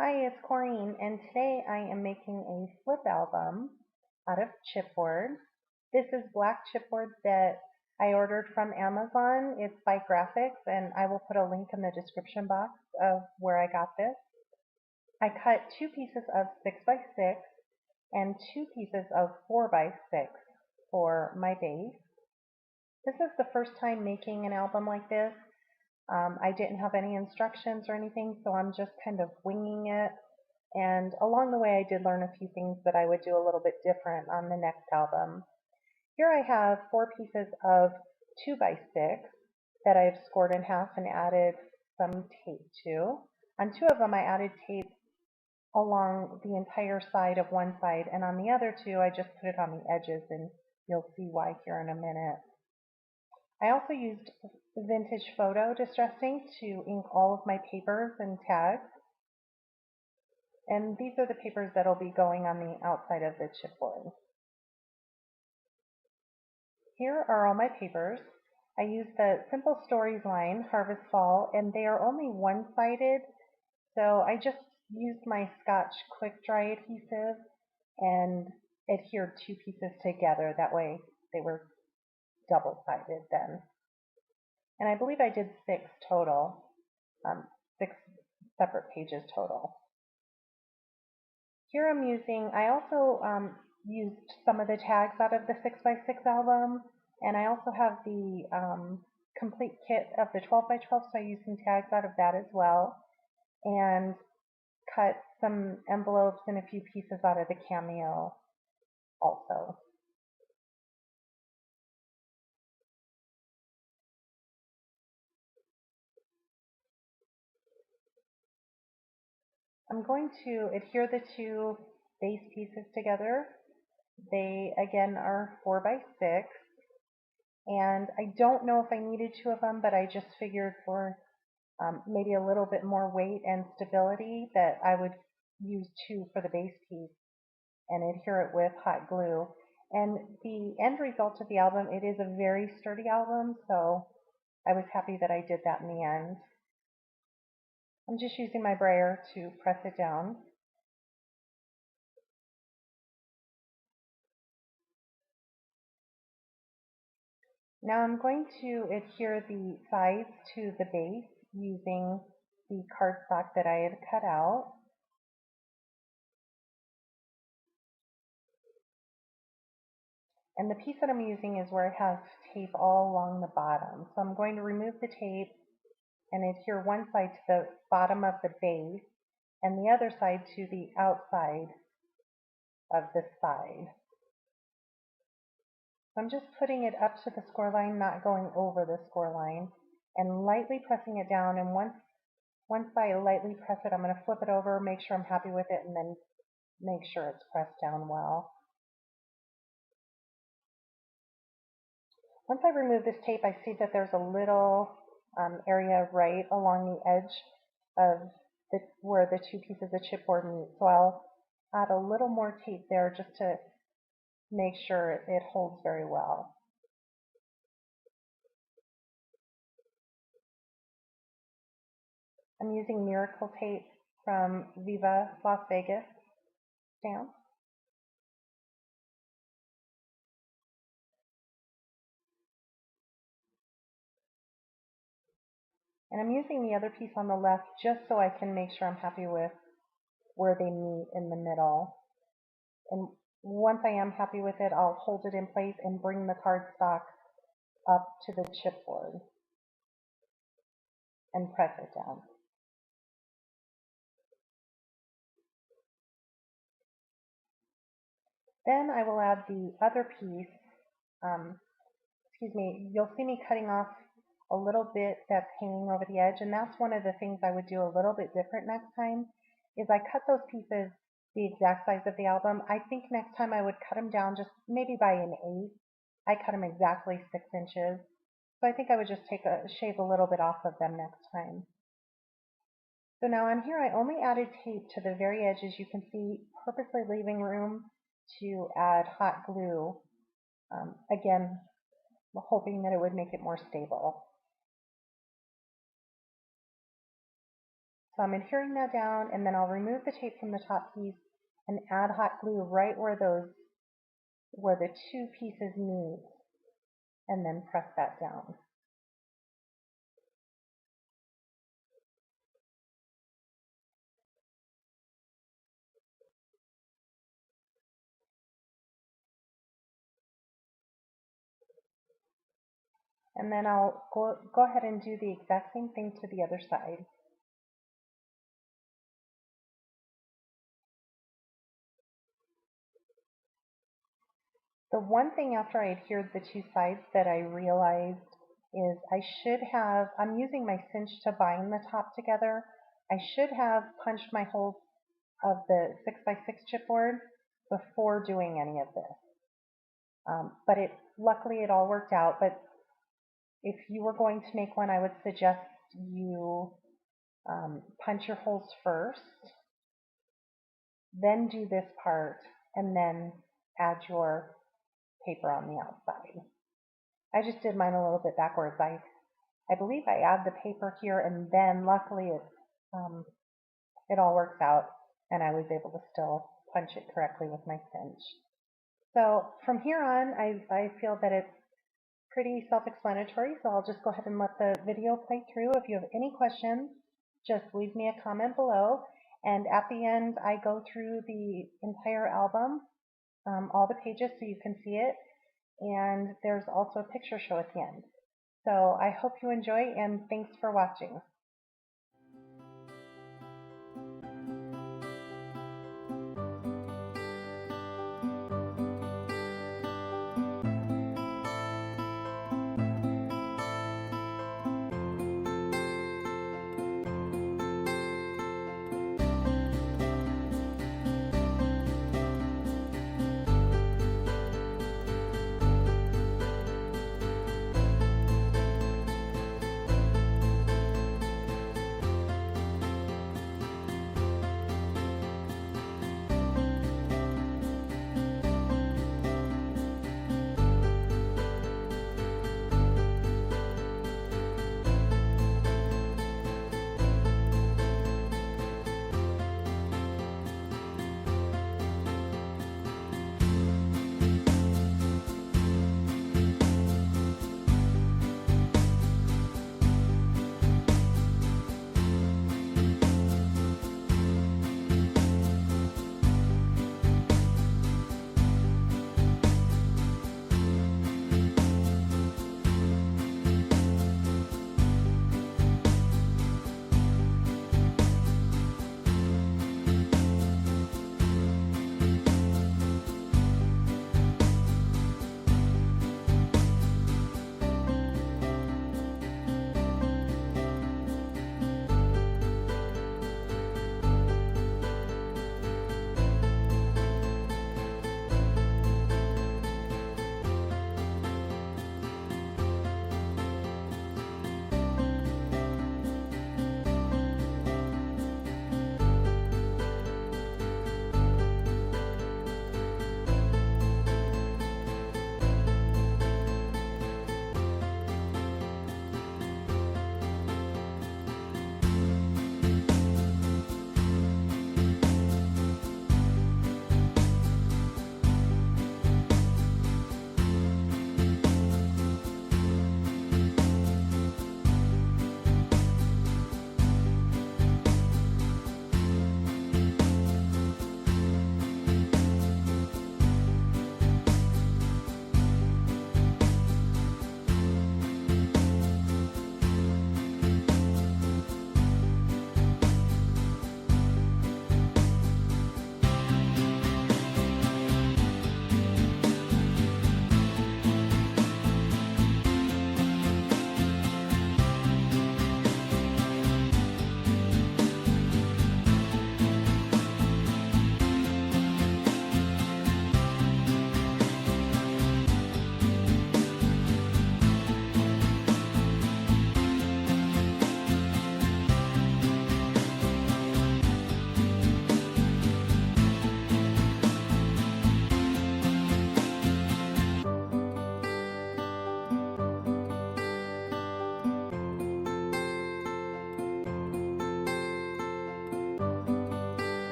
Hi, it's Corrine, and today I am making a flip album out of chipboard. This is black chipboard that I ordered from Amazon. It's by Graphics, and I will put a link in the description box of where I got this. I cut two pieces of 6x6 and two pieces of 4x6 for my base. This is the first time making an album like this. I didn't have any instructions or anything, so I'm just kind of winging it. And along the way, I did learn a few things that I would do a little bit different on the next album. Here I have four pieces of 2x6 that I've scored in half and added some tape to. On two of them, I added tape along the entire side of one side, and on the other two, I just put it on the edges, and you'll see why here in a minute. I also used vintage photo distressing to ink all of my papers and tags. And these are the papers that will be going on the outside of the chipboard. Here are all my papers. I used the Simple Stories line, Harvest Fall, and they are only one-sided, so I just used my Scotch quick dry adhesive and adhered two pieces together. That way they were double-sided then. And I believe I did six total, 6 separate pages total. Here I also used some of the tags out of the 6x6 album, and I also have the complete kit of the 12x12, so I used some tags out of that as well, and cut some envelopes and a few pieces out of the Cameo also. I'm going to adhere the two base pieces together. They, again, are 4x6. And I don't know if I needed two of them, but I just figured for maybe a little bit more weight and stability that I would use two for the base piece and adhere it with hot glue. And the end result of the album, it is a very sturdy album, so I was happy that I did that in the end. I'm just using my brayer to press it down. Now I'm going to adhere the sides to the base using the cardstock that I had cut out. And the piece that I'm using is where I have tape all along the bottom. So I'm going to remove the tape and adhere one side to the bottom of the base and the other side to the outside of the side. So I'm just putting it up to the score line, not going over the score line, and lightly pressing it down. And once I lightly press it, I'm going to flip it over, make sure I'm happy with it, and then make sure it's pressed down well. Once I remove this tape, I see that there's a little area right along the edge of where the two pieces of chipboard meet. So I'll add a little more tape there just to make sure it holds very well. I'm using Miracle Tape from Viva Las Vegas stamp. And I'm using the other piece on the left just so I can make sure I'm happy with where they meet in the middle. And once I am happy with it, I'll hold it in place and bring the cardstock up to the chipboard and press it down. Then I will add the other piece. You'll see me cutting off a little bit that's hanging over the edge, and that's one of the things I would do a little bit different next time, is I cut those pieces the exact size of the album. I think next time I would cut them down just maybe by an eighth. I cut them exactly 6 inches. So I think I would just shave a little bit off of them next time. So now on here I only added tape to the very edge, as you can see, purposely leaving room to add hot glue. Again, hoping that it would make it more stable. So I'm adhering that down, and then I'll remove the tape from the top piece and add hot glue right where the two pieces meet, and then press that down. And then I'll go ahead and do the exact same thing to the other side. The one thing after I adhered the two sides that I realized is I'm using my cinch to bind the top together. I should have punched my holes of the 6x6 chipboard before doing any of this. But luckily it all worked out. But if you were going to make one, I would suggest you punch your holes first, then do this part, and then add your paper on the outside. I just did mine a little bit backwards. I believe I add the paper here, and then luckily it all works out, and I was able to still punch it correctly with my cinch. So from here on, I feel that it's pretty self-explanatory, so I'll just go ahead and let the video play through. If you have any questions, just leave me a comment below. And at the end, I go through the entire album, all the pages so you can see it. And there's also a picture show at the end. So I hope you enjoy, and thanks for watching.